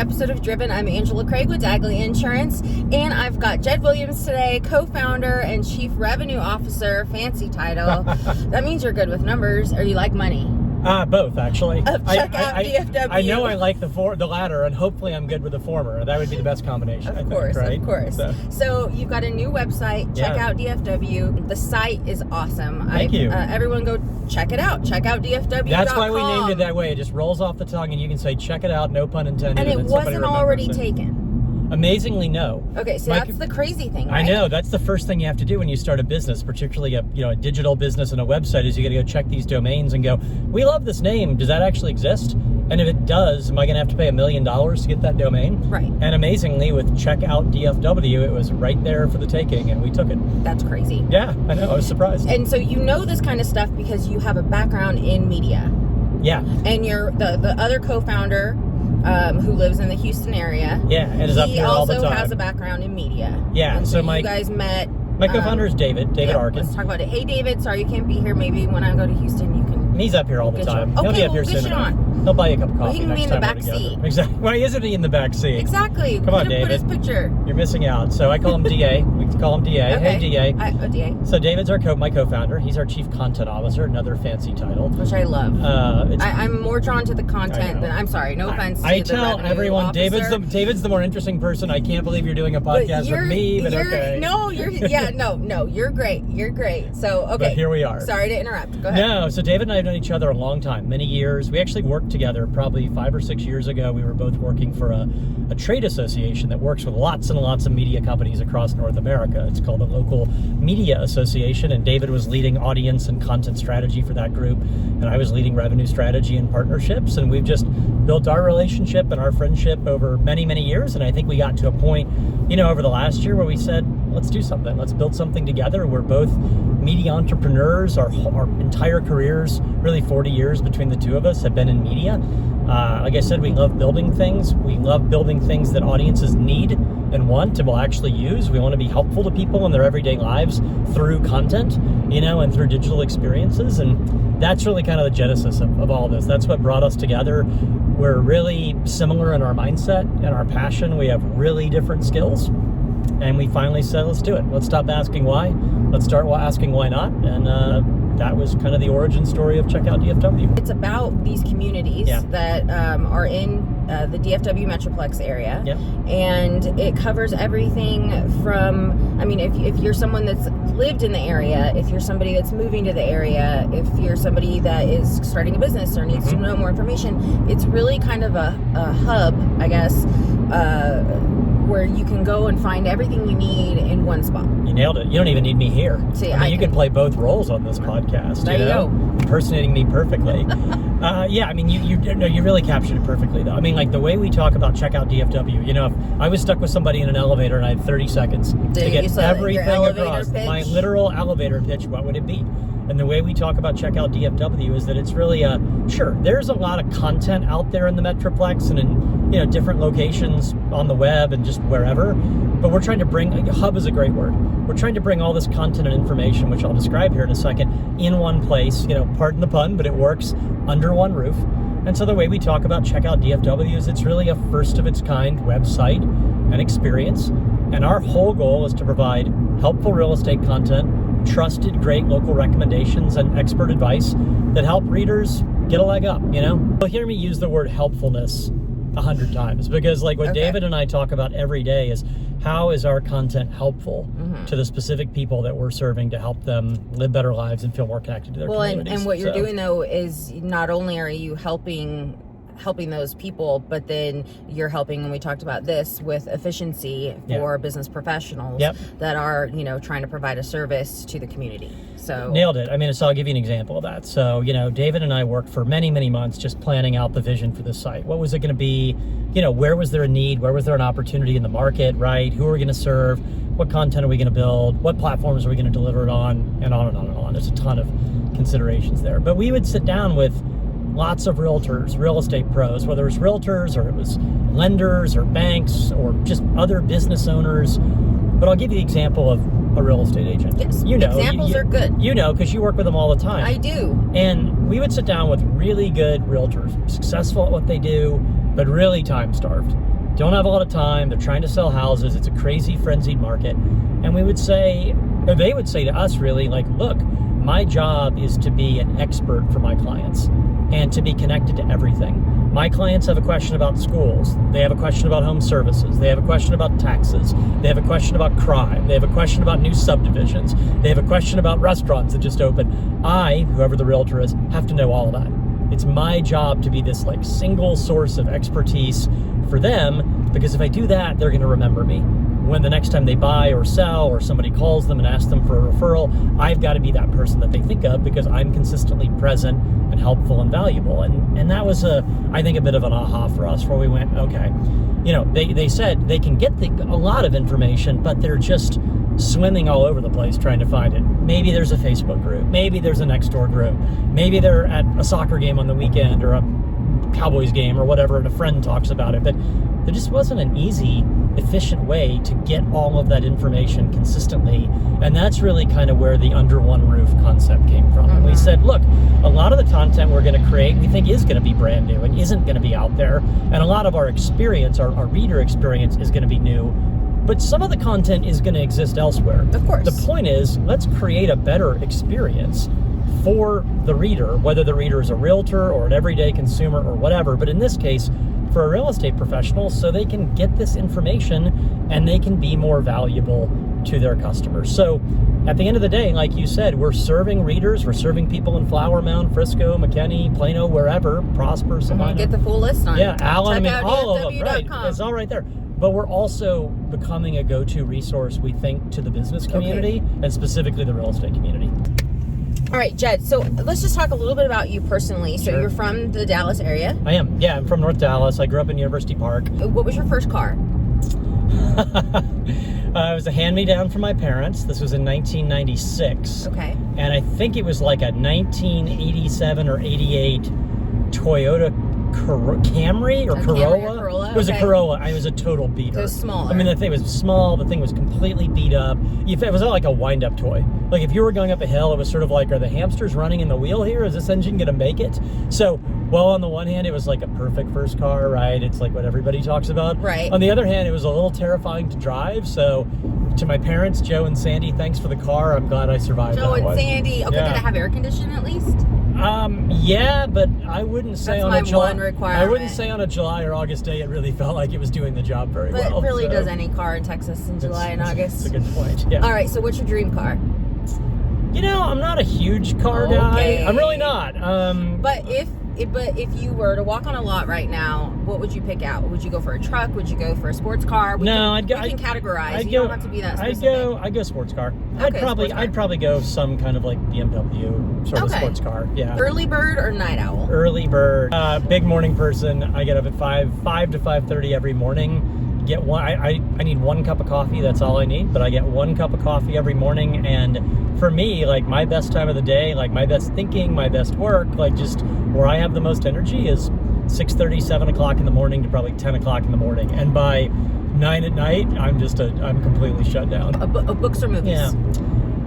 episode of Driven. I'm Angela Kreig with Dagley Insurance, and I've got Jed Williams today, co-founder and chief revenue officer, fancy title. That means you're good with numbers, or you like money. Both, actually. Of CheckOutDFW. I know I like the latter, and hopefully I'm good with the former. That would be the best combination, Of course. So you've got a new website, CheckOutDFW. The site is awesome. Thank you. Everyone go check it out, CheckOutDFW.com. That's why we named it that way. It just rolls off the tongue, and you can say, check it out, no pun intended. And it wasn't already taken. Amazingly, no. Okay, so that's the crazy thing, right? I know. That's the first thing you have to do when you start a business, particularly a digital business and a website, is you got to go check these domains and go, we love this name. Does that actually exist? And if it does, am I going to have to pay $1 million to get that domain? Right. And amazingly, with CheckOutDFW, it was right there for the taking, and we took it. That's crazy. Yeah, I know. I was surprised. And so you know this kind of stuff because you have a background in media. Yeah. And you're the other co-founder who lives in the Houston area. Yeah, and is up here all the time. He also has a background in media. Yeah, and so you guys met. My co-founder is David Arkin. Let's talk about it. Hey, David, sorry you can't be here. Maybe when I go to Houston, you can. He's up here all the time. Okay, He'll be up here soon enough. He'll buy you a cup of coffee. He can be in the back seat. Exactly. Why isn't he in the back seat? Exactly. Come on, David. Put his picture. You're missing out. So I call him DA. We can call him DA. Okay. Hey, DA. DA. So David's my co-founder. He's our chief content officer. Another fancy title, which I love. I'm more drawn to the content than. I'm sorry. No offense. I tell everyone officer. David's the more interesting person. I can't believe you're doing a podcast with me. But okay. No, you're great. You're great. So okay. But here we are. Sorry to interrupt. Go ahead. No. So David and I have known each other a long time, many years. We actually worked together probably 5 or 6 years ago. We were both working for a trade association that works with lots and lots of media companies across North America. It's called the Local Media Association, and David was leading audience and content strategy for that group, and I was leading revenue strategy and partnerships, and we've just built our relationship and our friendship over many, many years, and I think we got to a point, over the last year where we said, let's do something. Let's build something together. We're both media entrepreneurs. Our entire careers, really 40 years between the two of us, have been in media. Like I said, we love building things. We love building things that audiences need and want and will actually use. We want to be helpful to people in their everyday lives through content, and through digital experiences. And that's really kind of the genesis of all this. That's what brought us together. We're really similar in our mindset and our passion. We have really different skills. And we finally said, let's do it. Let's stop asking why. Let's start asking why not. And that was kind of the origin story of CheckOutDFW. It's about these communities that are in the DFW Metroplex area. Yep. And it covers everything from, if you're someone that's lived in the area, if you're somebody that's moving to the area, if you're somebody that is starting a business or needs to know more information, it's really kind of a hub, I guess, where you can go and find everything you need in one spot. You nailed it. You don't even need me here. See, you can play both roles on this podcast. There you go. Impersonating me perfectly. You really captured it perfectly, though. The way we talk about CheckOutDFW, if I was stuck with somebody in an elevator and I had 30 seconds to get everything across, my literal elevator pitch, what would it be? And the way we talk about CheckOutDFW is that it's really there's a lot of content out there in the Metroplex and in different locations on the web and just wherever, but we're trying to bring, hub is a great word, we're trying to bring all this content and information, which I'll describe here in a second, in one place, pardon the pun, but it works, under one roof. And so the way we talk about CheckOutDFW is it's really a first of its kind website and experience, and our whole goal is to provide helpful real estate content, trusted, great local recommendations, and expert advice that help readers get a leg up, You'll hear me use the word helpfulness 100 times because what David and I talk about every day is how is our content helpful to the specific people that we're serving to help them live better lives and feel more connected to their communities. And what you're doing though is not only are you helping those people, but then you're helping, and we talked about this, with efficiency for business professionals that are, trying to provide a service to the community. So nailed it. So I'll give you an example of that. So, David and I worked for many, many months just planning out the vision for the site. What was it going to be? Where was there a need? Where was there an opportunity in the market, right? Who are we going to serve? What content are we going to build? What platforms are we going to deliver it on? And on and on and on. There's a ton of considerations there. But we would sit down with lots of realtors, real estate pros, whether it was realtors or it was lenders or banks or just other business owners. But I'll give you the example of a real estate agent. Yes, examples are good. Because you work with them all the time. I do. And we would sit down with really good realtors, successful at what they do, but really time-starved. don't have a lot of time. They're trying to sell houses. It's a crazy, frenzied market. And we would say, or they would say to us really, like, look, my job is to be an expert for my clients and to be connected to everything. My clients have a question about schools. They have a question about home services. They have a question about taxes. They have a question about crime. They have a question about new subdivisions. They have a question about restaurants that just opened. I, whoever the realtor is, have to know all of that. It's my job to be this like single source of expertise for them, because if I do that, they're going to remember me. When the next time they buy or sell or somebody calls them and asks them for a referral, I've got to be that person that they think of because I'm consistently present and helpful and valuable. And that was, I think, a bit of an aha for us, where we went, okay, you know, they said they can get a lot of information, but they're just swimming all over the place trying to find it. Maybe there's a Facebook group. Maybe there's a Nextdoor group. Maybe they're at a soccer game on the weekend or a Cowboys game or whatever, and a friend talks about it. But there just wasn't an easy, efficient way to get all of that information consistently. And that's really kind of where the under one roof concept came from. And we said, look, a lot of the content we're going to create, we think is going to be brand new and isn't going to be out there. And a lot of our experience, our reader experience, is going to be new. But some of the content is going to exist elsewhere. Of course. The point is, let's create a better experience for the reader, whether the reader is a realtor or an everyday consumer or whatever. But in this case, for a real estate professional, so they can get this information and they can be more valuable to their customers. So at the end of the day, like you said, we're serving readers, we're serving people in Flower Mound, Frisco, McKinney, Plano, wherever, Prosper, Savannah. Get the full list on Allen, I mean, all of them, right? CheckOutDFW.com. It's all right there. But we're also becoming a go-to resource, we think, to the business community and specifically the real estate community. All right, Jed, so let's just talk a little bit about you personally. So Sure. You're from the Dallas area. I am. Yeah, I'm from North Dallas. I grew up in University Park. What was your first car? It was a hand-me-down from my parents. This was in 1996. Okay. And I think it was like a 1987 or 88 Toyota Camry or Corolla. Camry or Corolla? It was Okay. a Corolla. It was a total beater. So it was smaller. I mean, the thing was small. The thing was completely beat up. It was like a wind-up toy. Like if you were going up a hill, it was sort of like, are the hamsters running in the wheel here? Is this engine going to make it? So, well, on the one hand, it was like a perfect first car, right? It's like what everybody talks about. Right. On the other hand, it was a little terrifying to drive. So, to my parents, Joe and Sandy, thanks for the car. I'm glad I survived Joe that and one. Sandy. Okay, Yeah. did it have air conditioning at least? Yeah, but I wouldn't say That's on my a July. one requirement. I wouldn't say on a July or August day it really felt like it was doing the job very But well. it really so does any car in Texas in July and August. It's a good point. Yeah. All right, so what's your dream car? You know, I'm not a huge car Okay. guy. I'm really not. But if you were to walk on a lot right now, what would you pick out? Would you go for a truck? Would you go for a sports car? We can categorize. You don't have to be that specific. I'd go sports car. Okay, I'd probably go some kind of like BMW sort of sports car. Yeah. Early bird or night owl? Early bird. Big morning person. I get up at 5 to 5:30 every morning. Get one. I need one cup of coffee. That's all I need. But I get one cup of coffee every morning. And for me, like my best time of the day, like my best thinking, my best work, like just where I have the most energy is 6:30, 7 o'clock in the morning to probably 10 o'clock in the morning. And by 9 at night, I'm completely shut down. Books or movies? Yeah.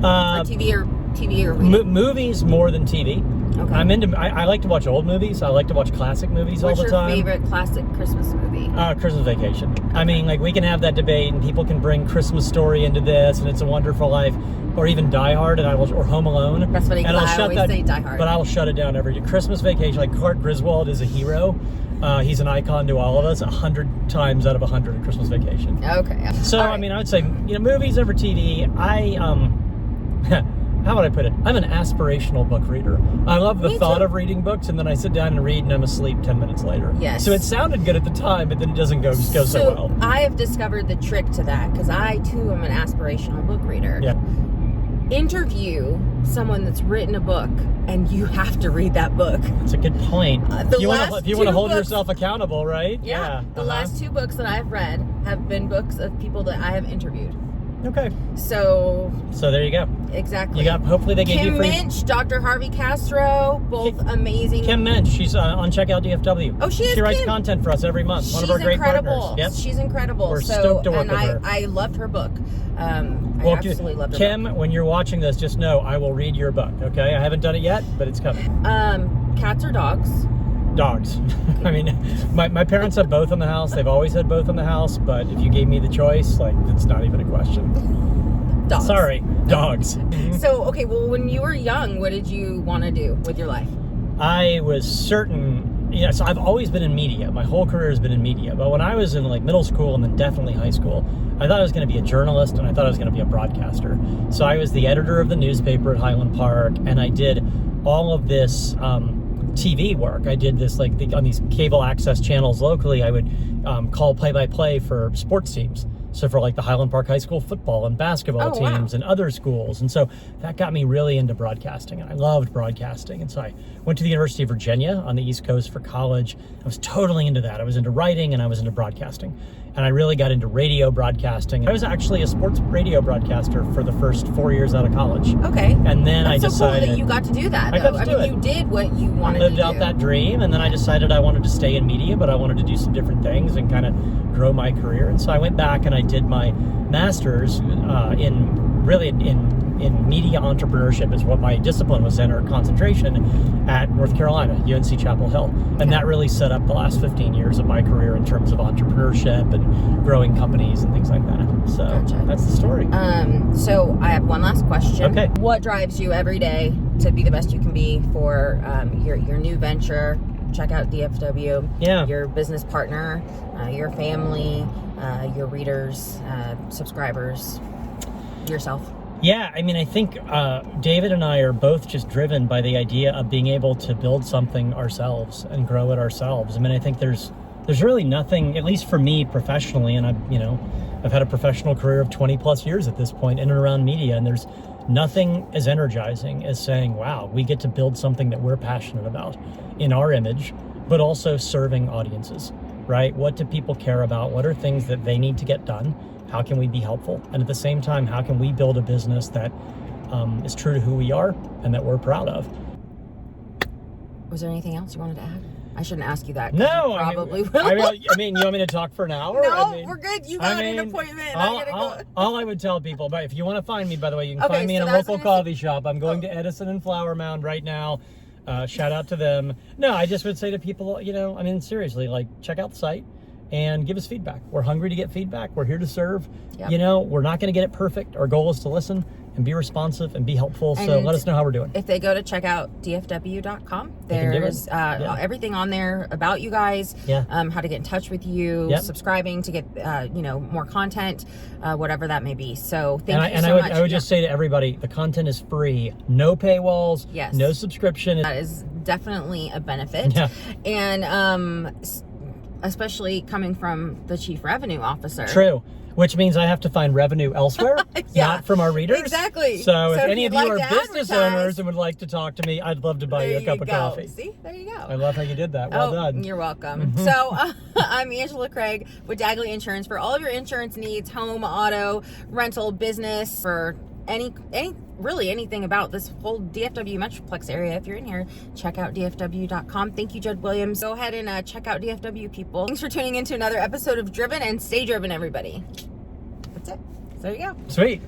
Or TV or reading? Movies more than TV. Okay. I like to watch old movies. I like to watch classic movies all the time. What's your favorite classic Christmas movie? Christmas Vacation. I mean, like we can have that debate, and people can bring Christmas Story into this, and It's a Wonderful Life, or even Die Hard, or Home Alone. That's funny. And I always say Die Hard. But I'll shut it down every day. Christmas Vacation. Like Clark Griswold is a hero. He's an icon to all of us. 100 times out of 100 at Christmas Vacation. Okay. So All right. I mean, I would say movies over TV. How would I put it? I'm an aspirational book reader. I love the thought of reading books, and then I sit down and read, and I'm asleep 10 minutes later. Yes. So it sounded good at the time, but then it doesn't go so well. I have discovered the trick to that because I too am an aspirational book reader. Yeah. Interview someone that's written a book, and you have to read that book. That's a good point. The if you last want to hold two yourself accountable, right? Yeah. The last 2 books that I've read have been books of people that I have interviewed. Okay. So there you go. exactly. Hopefully they gave Kim you free. Minch, Dr. Harvey Castro, both amazing. Kim Minch, she's on CheckOutDFW. Oh, she is. She writes Kim. content for us every month. One of our She's great incredible. partners. Yep. She's incredible. We're stoked to work with her. I loved her book. I Well, absolutely loved her Kim, book. when you're watching this, just know I will read your book. Okay, I haven't done it yet, but it's coming. Cats or dogs? Dogs. I mean, my parents have both in the house. They've always had both in the house, but if you gave me the choice, like, it's not even a question. Dogs. Sorry, dogs. So, okay, well, when you were young, what did you want to do with your life? I was certain, so I've always been in media. My whole career has been in media. But when I was in like middle school and then definitely high school, I thought I was going to be a journalist and I thought I was going to be a broadcaster. So I was the editor of the newspaper at Highland Park, and I did all of this TV work. I did this on these cable access channels locally. I would call play-by-play for sports teams. So for like the Highland Park High School football and basketball teams and other schools. And so that got me really into broadcasting, and I loved broadcasting. And so I went to the University of Virginia on the East Coast for college. I was totally into that. I was into writing and I was into broadcasting. And I really got into radio broadcasting. I was actually a sports radio broadcaster for the first 4 years out of college. Okay. And then I decided... That's so cool that you got to do that, though. I got to do it. You did what you wanted to do. I lived out that dream, and then I decided I wanted to stay in media, but I wanted to do some different things and kind of grow my career. And so I went back and I did my master's in media entrepreneurship is what my discipline was in, or concentration, at North Carolina, UNC Chapel Hill. And that really set up the last 15 years of my career in terms of entrepreneurship and growing companies and things like that. So that's the story. So I have one last question. Okay. What drives you every day to be the best you can be for your new venture, CheckOutDFW, your business partner, your family, your readers, subscribers, yourself? Yeah, I mean, I think David and I are both just driven by the idea of being able to build something ourselves and grow it ourselves. I mean, I think there's really nothing, at least for me professionally, and I've had a professional career of 20 plus years at this point in and around media, and there's nothing as energizing as saying, wow, we get to build something that we're passionate about in our image, but also serving audiences, right? What do people care about? What are things that they need to get done? How can we be helpful? And at the same time, how can we build a business that is true to who we are and that we're proud of? Was there anything else you wanted to add? I shouldn't ask you that. No, you probably will. I mean, you want me to talk for an hour? No, we're good. You got an appointment. All I would tell people, but if you want to find me, by the way, you can find me in a local coffee shop. I'm going to Edison and Flower Mound right now. Shout out to them. No, I just would say to people, I mean, seriously, like, check out the site and give us feedback. We're hungry to get feedback. We're here to serve. Yep. We're not going to get it perfect. Our goal is to listen and be responsive and be helpful. And so let us know how we're doing. If they go to checkoutdfw.com, there's everything on there about you guys, how to get in touch with you, subscribing to get more content, whatever that may be. So thank you so much. I would just say to everybody, the content is free, no paywalls, no subscription. That is definitely a benefit. Yeah. And especially coming from the Chief Revenue Officer. True. Which means I have to find revenue elsewhere, not from our readers. Exactly. So if any of you are business owners and would like to talk to me, I'd love to buy you a cup of coffee. See, there you go. I love how you did that. Well done. You're welcome. So I'm Angela Kreig with Dagley Insurance for all of your insurance needs, home, auto, rental, business, for really anything about this whole DFW Metroplex area. If you're in here, check out DFW.com. Thank you, Jed Williams. Go ahead and check out DFW, people. Thanks for tuning into another episode of Driven, and stay driven, everybody. That's it. So there you go. Sweet.